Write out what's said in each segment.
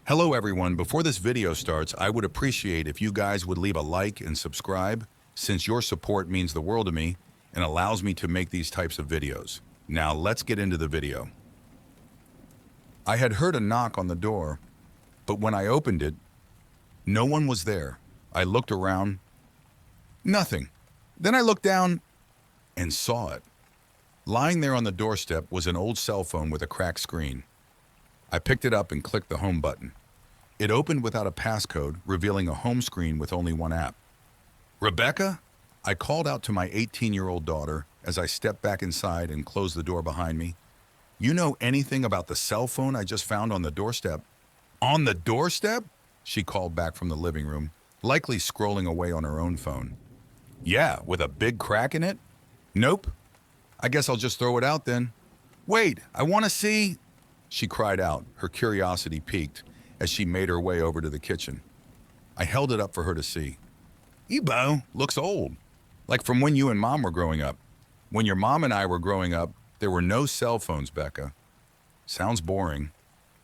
Hello everyone, before this video starts, I would appreciate if you guys would leave a like and subscribe, since your support means the world to me and allows me to make these types of videos. Now let's get into the video. I had heard a knock on the door, but when I opened it, no one was there. I looked around, nothing. Then I looked down and saw it. Lying there on the doorstep was an old cell phone with a cracked screen. I picked it up and clicked the home button. It opened without a passcode, revealing a home screen with only one app. Rebecca? I called out to my 18-year-old daughter as I stepped back inside and closed the door behind me. You know anything about the cell phone I just found on the doorstep? On the doorstep? She called back from the living room, likely scrolling away on her own phone. Yeah, with a big crack in it? Nope. I guess I'll just throw it out then. Wait, I want to see... She cried out, her curiosity piqued, as she made her way over to the kitchen. I held it up for her to see. Ebo looks old, like from when you and Mom were growing up. When your mom and I were growing up, there were no cell phones, Becca. Sounds boring.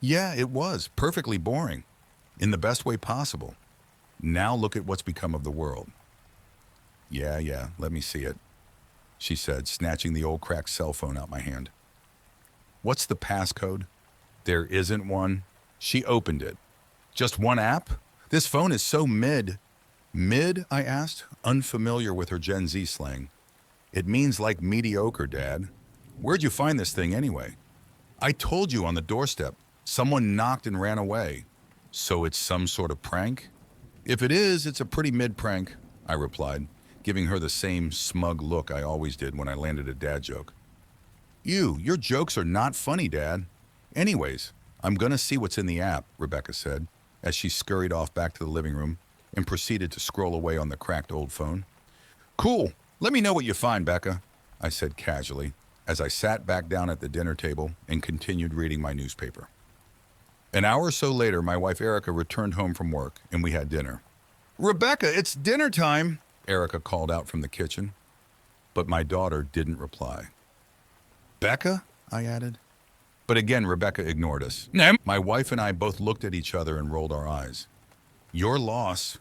Yeah, it was, perfectly boring, in the best way possible. Now look at what's become of the world. Yeah, let me see it, she said, snatching the old cracked cell phone out my hand. What's the passcode? There isn't one. She opened it. Just one app? This phone is so mid. Mid? I asked, unfamiliar with her Gen Z slang. It means like mediocre, Dad. Where'd you find this thing anyway? I told you on the doorstep. Someone knocked and ran away. So it's some sort of prank? If it is, it's a pretty mid prank, I replied, giving her the same smug look I always did when I landed a dad joke. Your jokes are not funny, Dad. Anyways, I'm gonna see what's in the app, Rebecca said, as she scurried off back to the living room and proceeded to scroll away on the cracked old phone. Cool, let me know what you find, Becca, I said casually, as I sat back down at the dinner table and continued reading my newspaper. An hour or so later, my wife Erica returned home from work and we had dinner. Rebecca, it's dinner time, Erica called out from the kitchen, but my daughter didn't reply. Becca? I added. But again, Rebecca ignored us. No. My wife and I both looked at each other and rolled our eyes. Your loss.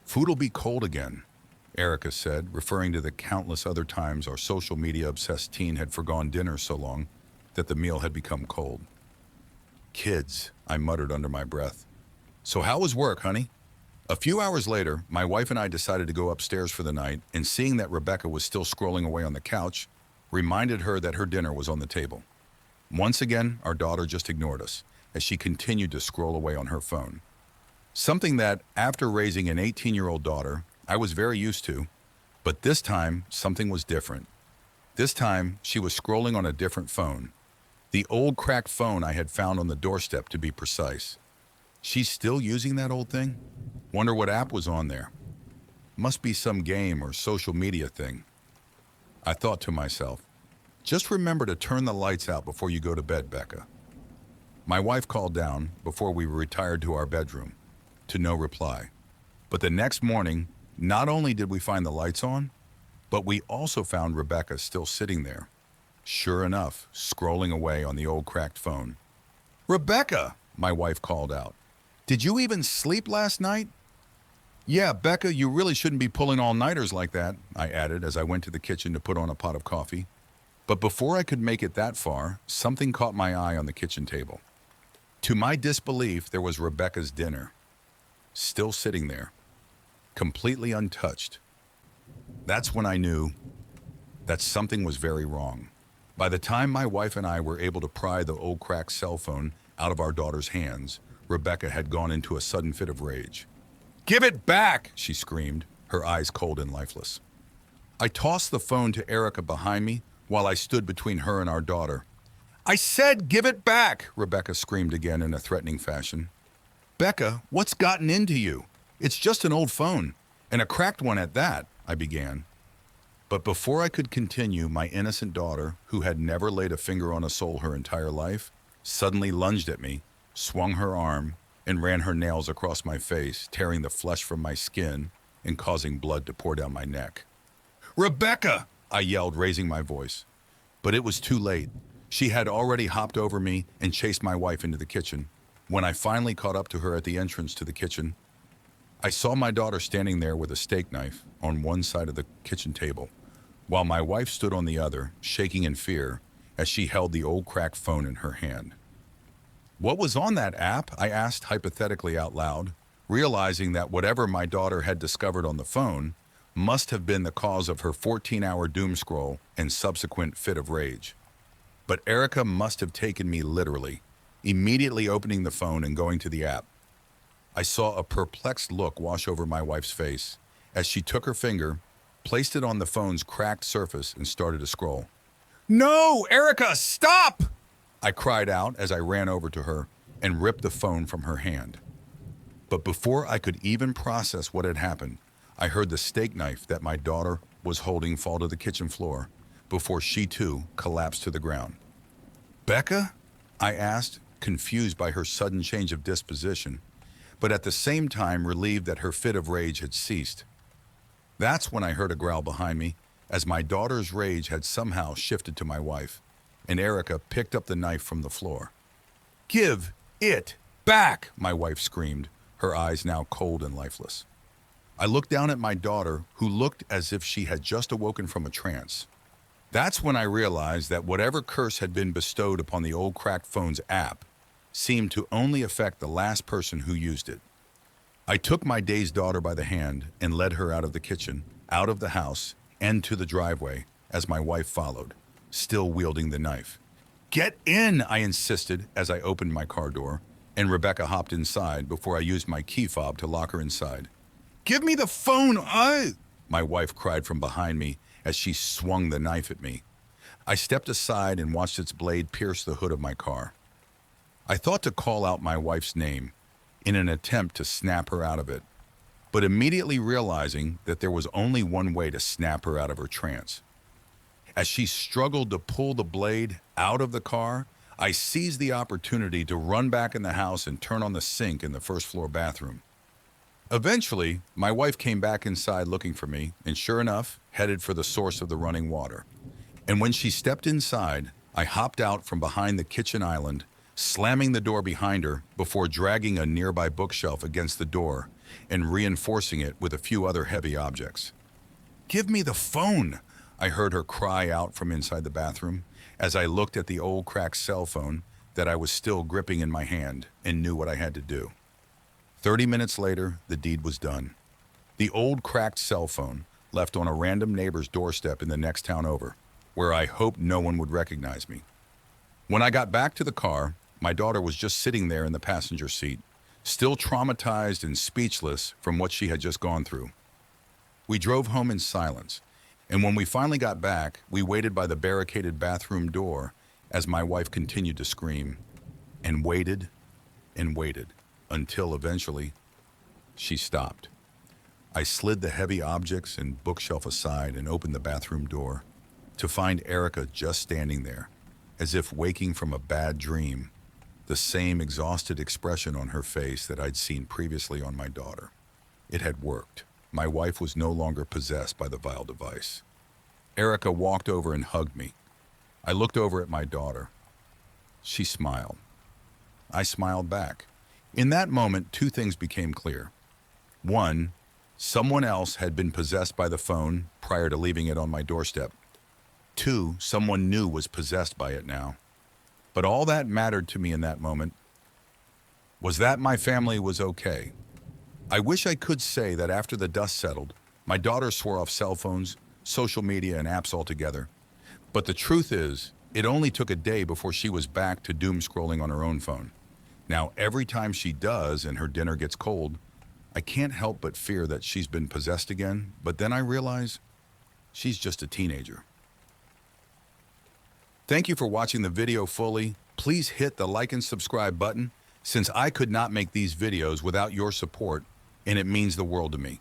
Food'll be cold again, Erica said, referring to the countless other times our social media-obsessed teen had forgone dinner so long that the meal had become cold. Kids, I muttered under my breath. So how was work, honey? A few hours later, my wife and I decided to go upstairs for the night, and seeing that Rebecca was still scrolling away on the couch, reminded her that her dinner was on the table. Once again, our daughter just ignored us as she continued to scroll away on her phone. Something that, after raising an 18-year-old daughter, I was very used to, but this time, something was different. This time, she was scrolling on a different phone. The old cracked phone I had found on the doorstep, to be precise. She's still using that old thing? Wonder what app was on there. Must be some game or social media thing. I thought to myself, just remember to turn the lights out before you go to bed, Becca. My wife called down before we retired to our bedroom, to no reply. But the next morning, not only did we find the lights on, but we also found Rebecca still sitting there. Sure enough, scrolling away on the old cracked phone. Rebecca, my wife called out. Did you even sleep last night? Yeah, Becca, you really shouldn't be pulling all-nighters like that, I added as I went to the kitchen to put on a pot of coffee. But before I could make it that far, something caught my eye on the kitchen table. To my disbelief, there was Rebecca's dinner, still sitting there, completely untouched. That's when I knew that something was very wrong. By the time my wife and I were able to pry the old cracked cell phone out of our daughter's hands, Rebecca had gone into a sudden fit of rage. Give it back, she screamed, her eyes cold and lifeless. I tossed the phone to Erica behind me while I stood between her and our daughter. I said give it back, Rebecca screamed again in a threatening fashion. Becca, what's gotten into you? It's just an old phone, and a cracked one at that, I began. But before I could continue, my innocent daughter, who had never laid a finger on a soul her entire life, suddenly lunged at me, swung her arm, and ran her nails across my face, tearing the flesh from my skin and causing blood to pour down my neck. Rebecca! I yelled, raising my voice. But it was too late. She had already hopped over me and chased my wife into the kitchen. When I finally caught up to her at the entrance to the kitchen, I saw my daughter standing there with a steak knife on one side of the kitchen table, while my wife stood on the other, shaking in fear as she held the old cracked phone in her hand. What was on that app? I asked hypothetically out loud, realizing that whatever my daughter had discovered on the phone must have been the cause of her 14-hour doom scroll and subsequent fit of rage. But Erica must have taken me literally, immediately opening the phone and going to the app. I saw a perplexed look wash over my wife's face as she took her finger, placed it on the phone's cracked surface, and started to scroll. "No, Erica, stop!" I cried out as I ran over to her and ripped the phone from her hand. But before I could even process what had happened, I heard the steak knife that my daughter was holding fall to the kitchen floor before she too collapsed to the ground. "Becca?" I asked, confused by her sudden change of disposition, but at the same time relieved that her fit of rage had ceased. That's when I heard a growl behind me, as my daughter's rage had somehow shifted to my wife, and Erica picked up the knife from the floor. "Give it back!" my wife screamed, her eyes now cold and lifeless. I looked down at my daughter, who looked as if she had just awoken from a trance. That's when I realized that whatever curse had been bestowed upon the old cracked phone's app seemed to only affect the last person who used it. I took my dazed daughter by the hand and led her out of the kitchen, out of the house, and to the driveway as my wife followed, still wielding the knife. "Get in!" I insisted as I opened my car door, and Rebecca hopped inside before I used my key fob to lock her inside. "Give me the phone, my wife cried from behind me as she swung the knife at me. I stepped aside and watched its blade pierce the hood of my car. I thought to call out my wife's name in an attempt to snap her out of it, but immediately realizing that there was only one way to snap her out of her trance. As she struggled to pull the blade out of the car, I seized the opportunity to run back in the house and turn on the sink in the first floor bathroom. Eventually, my wife came back inside looking for me, and sure enough, headed for the source of the running water. And when she stepped inside, I hopped out from behind the kitchen island, slamming the door behind her before dragging a nearby bookshelf against the door and reinforcing it with a few other heavy objects. "Give me the phone!" I heard her cry out from inside the bathroom as I looked at the old cracked cell phone that I was still gripping in my hand and knew what I had to do. 30 minutes later, the deed was done. The old cracked cell phone left on a random neighbor's doorstep in the next town over, where I hoped no one would recognize me. When I got back to the car, my daughter was just sitting there in the passenger seat, still traumatized and speechless from what she had just gone through. We drove home in silence, and when we finally got back, we waited by the barricaded bathroom door as my wife continued to scream, and waited until eventually she stopped. I slid the heavy objects and bookshelf aside and opened the bathroom door to find Erica just standing there, as if waking from a bad dream, the same exhausted expression on her face that I'd seen previously on my daughter. It had worked. My wife was no longer possessed by the vile device. Erica walked over and hugged me. I looked over at my daughter. She smiled. I smiled back. In that moment, two things became clear. One, someone else had been possessed by the phone prior to leaving it on my doorstep. Two, someone new was possessed by it now. But all that mattered to me in that moment was that my family was okay. I wish I could say that after the dust settled, my daughter swore off cell phones, social media, and apps altogether. But the truth is, it only took a day before she was back to doom scrolling on her own phone. Now, every time she does and her dinner gets cold, I can't help but fear that she's been possessed again, but then I realize she's just a teenager. Thank you for watching the video fully. Please hit the like and subscribe button, since I could not make these videos without your support, and it means the world to me.